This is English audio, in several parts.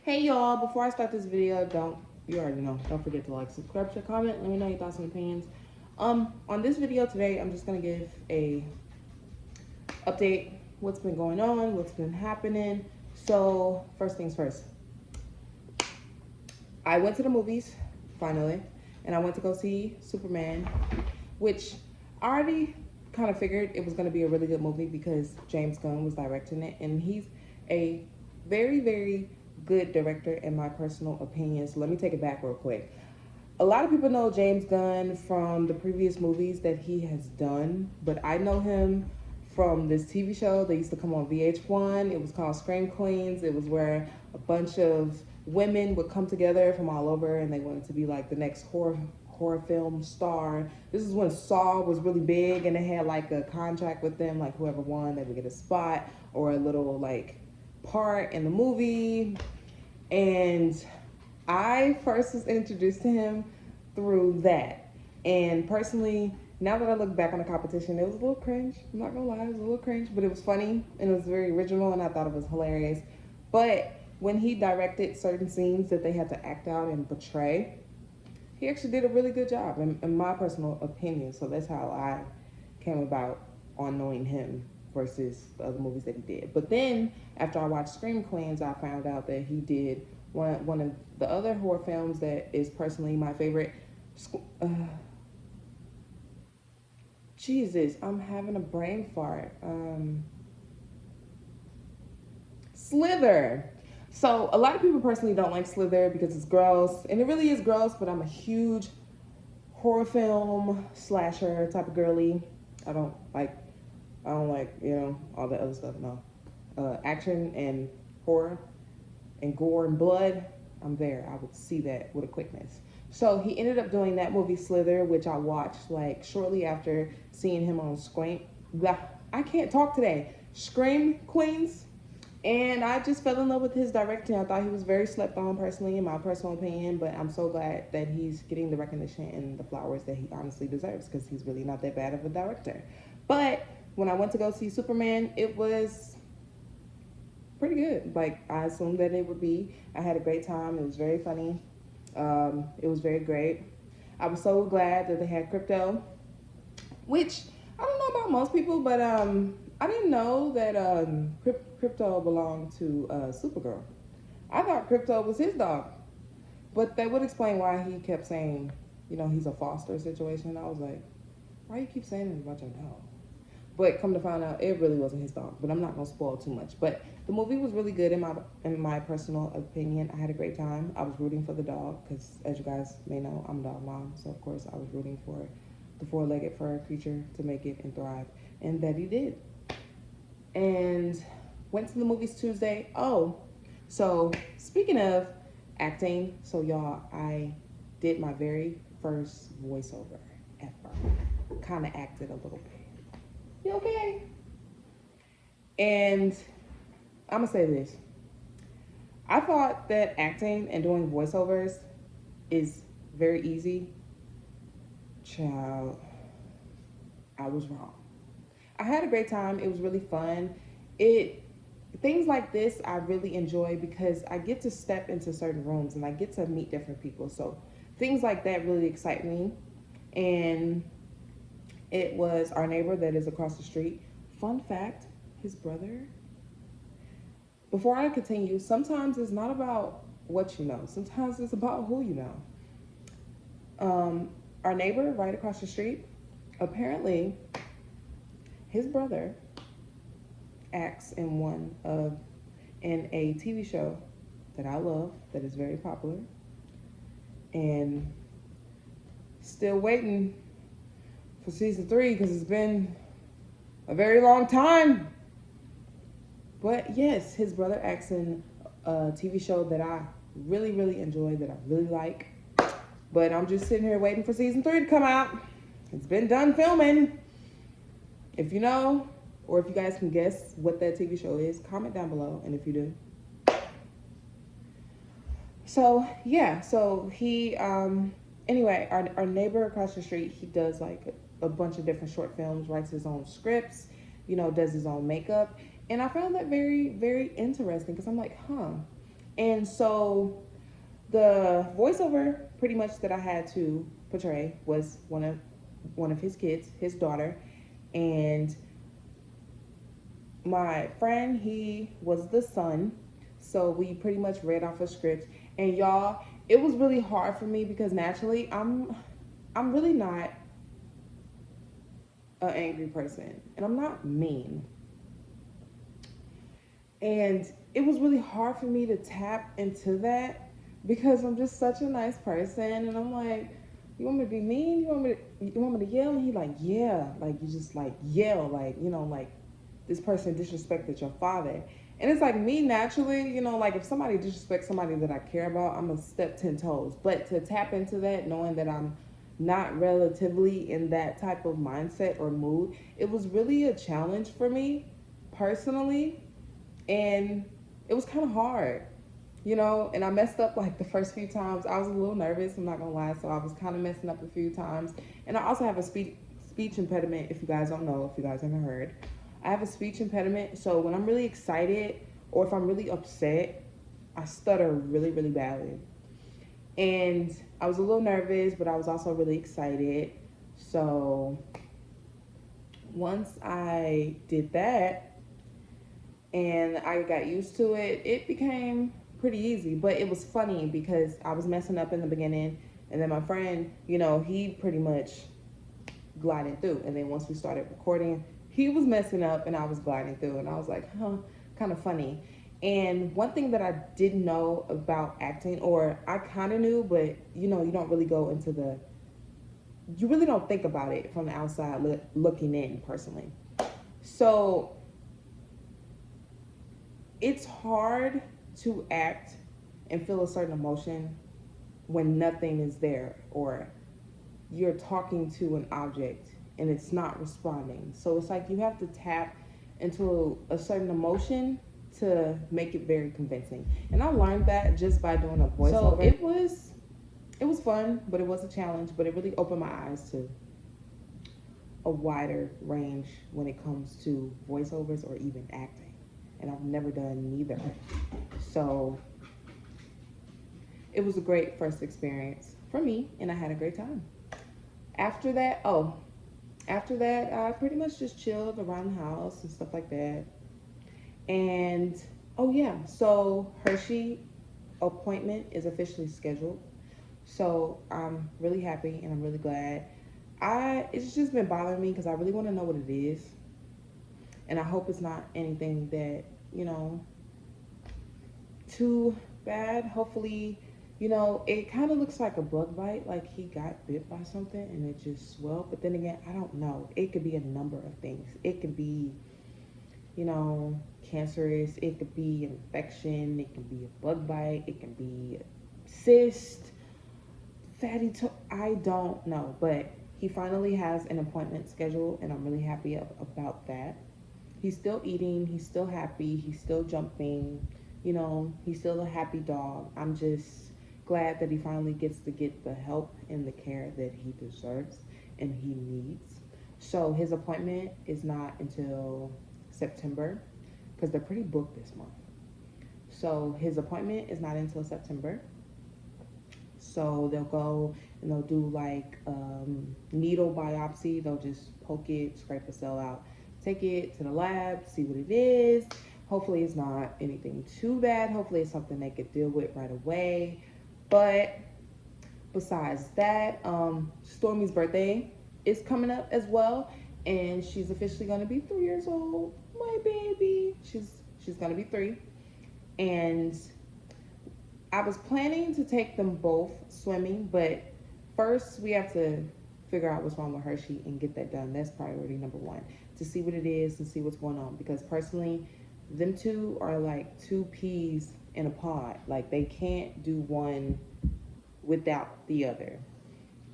Hey y'all, before I start this video, you already know, don't forget to like, subscribe, share, comment, let me know your thoughts and opinions. On this video today, I'm just gonna give a update, what's been going on, what's been happening. So, first things first. I went to the movies, finally, and I went to go see Superman, which I already kind of figured it was gonna be a really good movie because James Gunn was directing it, and he's a very good director in my personal opinion. So let me take it back real quick. A lot of people know James Gunn from the previous movies that he has done, but I know him from this TV show that used to come on VH1. It was called Scream Queens. It was where a bunch of women would come together from all over and they wanted to be like the next horror film star. This is when Saw was really big and they had like a contract with them, like whoever won, they would get a spot or a little like part in the movie. And I first was introduced to him through that. And personally, now that I look back on the competition, it was a little cringe. I'm not gonna lie, it was a little cringe, but it was funny and it was very original and I thought it was hilarious. But when he directed certain scenes that they had to act out and portray, he actually did a really good job in my personal opinion. So that's how I came about on knowing him versus the other movies that he did. But then after I watched Scream Queens, I found out that he did one of the other horror films that is personally my favorite. Uh, Jesus, I'm having a brain fart. Slither. So a lot of people personally don't like Slither because it's gross, and it really is gross. But I'm a huge horror film slasher type of girly. I don't like all the other stuff. No, action and horror and gore and blood. I'm there. I would see that with a quickness. So he ended up doing that movie Slither, which I watched like shortly after seeing him on Scream. Blah, I can't talk today. Scream Queens. And I just fell in love with his directing. I thought he was very slept on personally, in my personal opinion, but I'm so glad that he's getting the recognition and the flowers that he honestly deserves because he's really not that bad of a director. But when I went to go see Superman, it was pretty good. Like I assumed that it would be. I had a great time. It was very funny. It was very great. I was so glad that they had crypto, which I don't know about most people, but I didn't know that crypto belonged to Supergirl. I thought crypto was his dog, but that would explain why he kept saying, he's a foster situation. I was like, why you keep saying it about your dog? But come to find out, it really wasn't his dog. But I'm not gonna spoil too much. But the movie was really good in my personal opinion. I had a great time. I was rooting for the dog because, as you guys may know, I'm a dog mom. So of course I was rooting for the four-legged fur creature to make it and thrive, and that he did. And went to the movies Tuesday. Oh, so speaking of acting, so y'all, I did my very first voiceover ever. Kind of acted a little bit. You okay? And I'm gonna say this. I thought that acting and doing voiceovers is very easy. Child, I was wrong. I had a great time. It was really fun. It Things like this I really enjoy because I get to step into certain rooms and I get to meet different people. So things like that really excite me. And it was our neighbor that is across the street. Fun fact, his brother. Before I continue, sometimes it's not about what you know. Sometimes it's about who you know. Our neighbor right across the street, apparently his brother acts in a TV show that I love, that is very popular, and still waiting for season 3 because it's been a very long time. But yes, his brother acts in a TV show that I really enjoy, that I really like. But I'm just sitting here waiting for season 3 to come out. It's been done filming. If you know, or if you guys can guess what that TV show is, comment down below. And if you do. So yeah, so he, anyway, our neighbor across the street, he does like a bunch of different short films, writes his own scripts, does his own makeup. And I found that very interesting because I'm like, huh. And so the voiceover pretty much that I had to portray was one of his kids, his daughter, and my friend, he was the son. So we pretty much read off a script. And y'all, it was really hard for me because naturally I'm really not an angry person and I'm not mean. And it was really hard for me to tap into that because I'm just such a nice person and I'm like, you want me to be mean? You want me to yell? And he like, yeah, like you just like yell, like, like this person disrespected your father. And it's like me naturally, like if somebody disrespects somebody that I care about, I'm gonna step 10 toes. But to tap into that, knowing that I'm not relatively in that type of mindset or mood, it was really a challenge for me personally. And it was kind of hard, and I messed up like the first few times. I was a little nervous, I'm not gonna lie, so I was kind of messing up a few times. And I also have a speech impediment. If you guys don't know, if you guys haven't heard, I have a speech impediment. So when I'm really excited or if I'm really upset, I stutter really, really badly. And I was a little nervous, but I was also really excited. So once I did that and I got used to it, it became pretty easy. But it was funny because I was messing up in the beginning, and then my friend, he pretty much glided through. And then once we started recording, he was messing up and I was gliding through. And I was like, huh, kind of funny. And one thing that I didn't know about acting, or I kind of knew, but you don't really go into you really don't think about it from the outside looking in personally. So it's hard to act and feel a certain emotion when nothing is there, or you're talking to an object and it's not responding. So it's like you have to tap into a certain emotion to make it very convincing. And I learned that just by doing a voiceover. So it was fun, but it was a challenge, but it really opened my eyes to a wider range when it comes to voiceovers or even acting. And I've never done neither. So it was a great first experience for me and I had a great time. After that, I pretty much just chilled around the house and stuff like that. And oh yeah, so Hershey appointment is officially scheduled. So I'm really happy and I'm really glad. It's just been bothering me because I really want to know what it is. And I hope it's not anything that, too bad. Hopefully, it kind of looks like a bug bite, like he got bit by something and it just swelled. But then again, I don't know. It could be a number of things. It could be, cancerous. It could be an infection. It can be a bug bite. It can be a cyst, I don't know. But he finally has an appointment scheduled and I'm really happy about that. He's still eating. He's still happy. He's still jumping. He's still a happy dog. I'm just glad that he finally gets to get the help and the care that he deserves and he needs. So his appointment is not until September because they're pretty booked this month. So his appointment is not until September. So they'll go and they'll do like needle biopsy. They'll just poke it, scrape a cell out, take it to the lab, see what it is. Hopefully it's not anything too bad. Hopefully it's something they could deal with right away. But besides that, Stormi's birthday is coming up as well. And she's officially going to be 3 years old. My baby. She's going to be 3. And I was planning to take them both swimming, but first we have to figure out what's wrong with Hershey and get that done. That's priority number 1, to see what it is and see what's going on. Because personally, them two are like 2 peas in a pod. Like they can't do one without the other.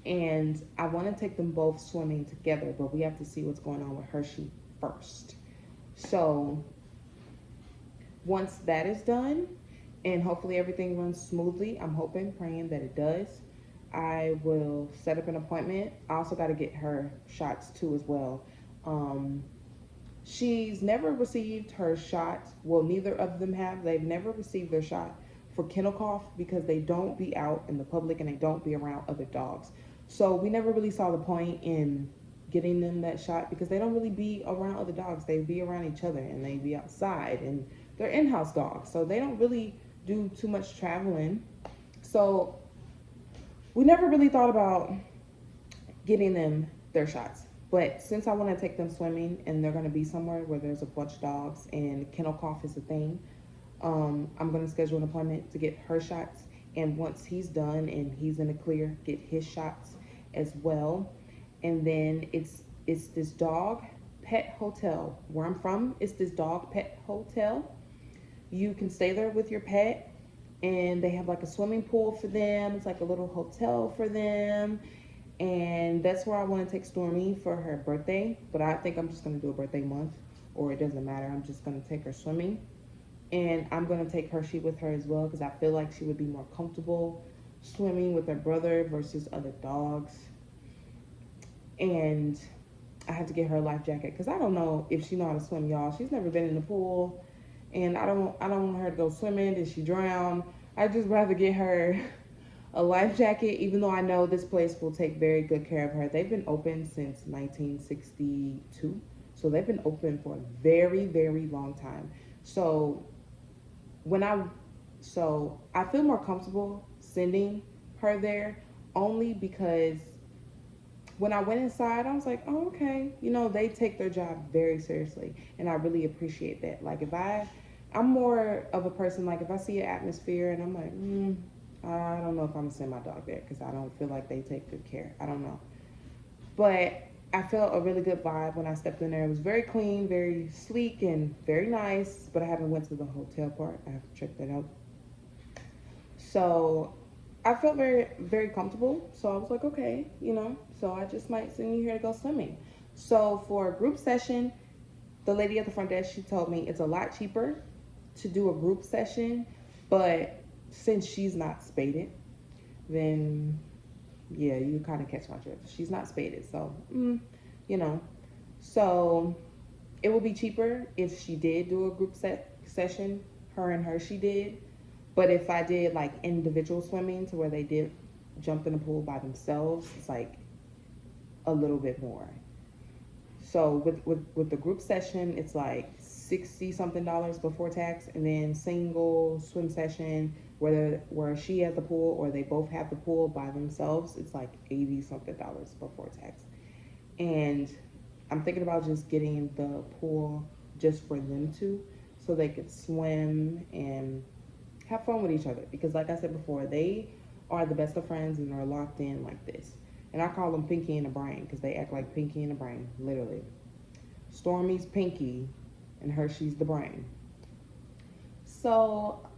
And I want to take them both swimming together, but we have to see what's going on with Hershey first. So once that is done, and hopefully everything runs smoothly, I'm hoping, praying that it does, I will set up an appointment. I also got to get her shots too as well. She's never received her shot. Well, neither of them have. They've never received their shot for kennel cough because they don't be out in the public and they don't be around other dogs. So we never really saw the point in getting them that shot because they don't really be around other dogs. They be around each other and they be outside and they're in-house dogs. So they don't really do too much traveling. So we never really thought about getting them their shots. But since I want to take them swimming and they're going to be somewhere where there's a bunch of dogs and kennel cough is a thing, I'm going to schedule an appointment to get her shots. And once he's done and he's in the clear, get his shots as well. And then it's this dog pet hotel. Where I'm from, it's this dog pet hotel. You can stay there with your pet and they have like a swimming pool for them. It's like a little hotel for them. And that's where I want to take Stormi for her birthday. But I think I'm just going to do a birthday month, or it doesn't matter. I'm just going to take her swimming. And I'm going to take Hershey with her as well because I feel like she would be more comfortable swimming with her brother versus other dogs. And I have to get her a life jacket because I don't know if she know how to swim, y'all. She's never been in the pool. And I don't want her to go swimming. Did she drown? I'd just rather get her a life jacket, even though I know this place will take very good care of her. They've been open since 1962. So they've been open for a very, very long time. So I feel more comfortable sending her there only because when I went inside, I was like, oh, okay. You know, they take their job very seriously. And I really appreciate that. Like I'm more of a person, like if I see an atmosphere and I'm like, I don't know if I'm gonna send my dog there because I don't feel like they take good care. I don't know. But I felt a really good vibe when I stepped in there. It was very clean, very sleek, and very nice. But I haven't went to the hotel part. I have to check that out. So I felt very, very comfortable. So I was like, okay, you know. So I just might send you here to go swimming. So for a group session, the lady at the front desk, she told me it's a lot cheaper to do a group session. But since she's not spaded, then yeah, you kind of catch my drift. She's not spaded, so you know. So it would be cheaper if she did do a group session, her and Hershey did. But if I did like individual swimming to where they did jump in the pool by themselves, it's like a little bit more. So with the group session, it's like $60 something before tax, and then single swim session where she has the pool or they both have the pool by themselves, it's like $80 something before tax. And I'm thinking about just getting the pool just for them two so they could swim and have fun with each other, because like I said before, they are the best of friends and are locked in like this. And I call them Pinky and the Brain because they act like Pinky and the Brain, literally. Stormi's Pinky and Hershey's the brain. So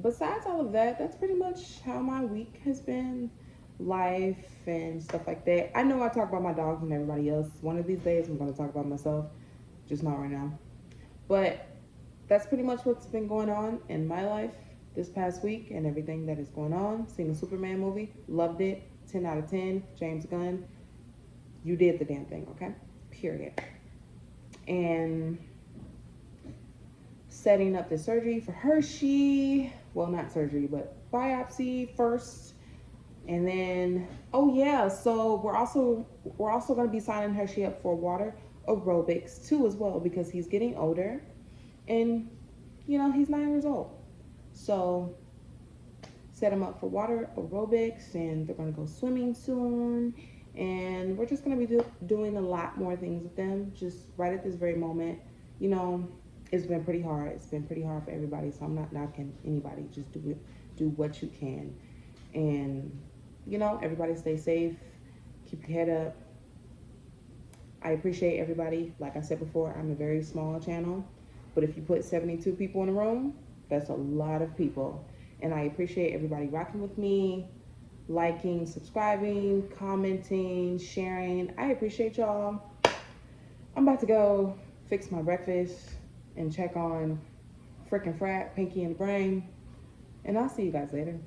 besides all of that, that's pretty much how my week has been, life and stuff like that. I know I talk about my dogs and everybody else. One of these days I'm going to talk about myself, just not right now. But that's pretty much what's been going on in my life this past week and everything that is going on. Seen the Superman movie, loved it, 10 out of 10, James Gunn. You did the damn thing, okay? Period. And setting up the surgery for Hershey. Well, not surgery, but biopsy first. And then, oh yeah, so we're also going to be signing Hershey up for water aerobics too as well, because he's getting older and you know, he's 9 years old. So set him up for water aerobics, and they're going to go swimming soon. And we're just going to be doing a lot more things with them just right at this very moment. You know, it's been pretty hard. It's been pretty hard for everybody, so I'm not knocking anybody. Just do what you can. And, you know, everybody stay safe. Keep your head up. I appreciate everybody. Like I said before, I'm a very small channel. But if you put 72 people in a room, that's a lot of people. And I appreciate everybody rocking with me, liking, subscribing, commenting, sharing. I appreciate y'all. I'm about to go fix my breakfast and check on frickin' frat, Pinky and the Brain. And I'll see you guys later.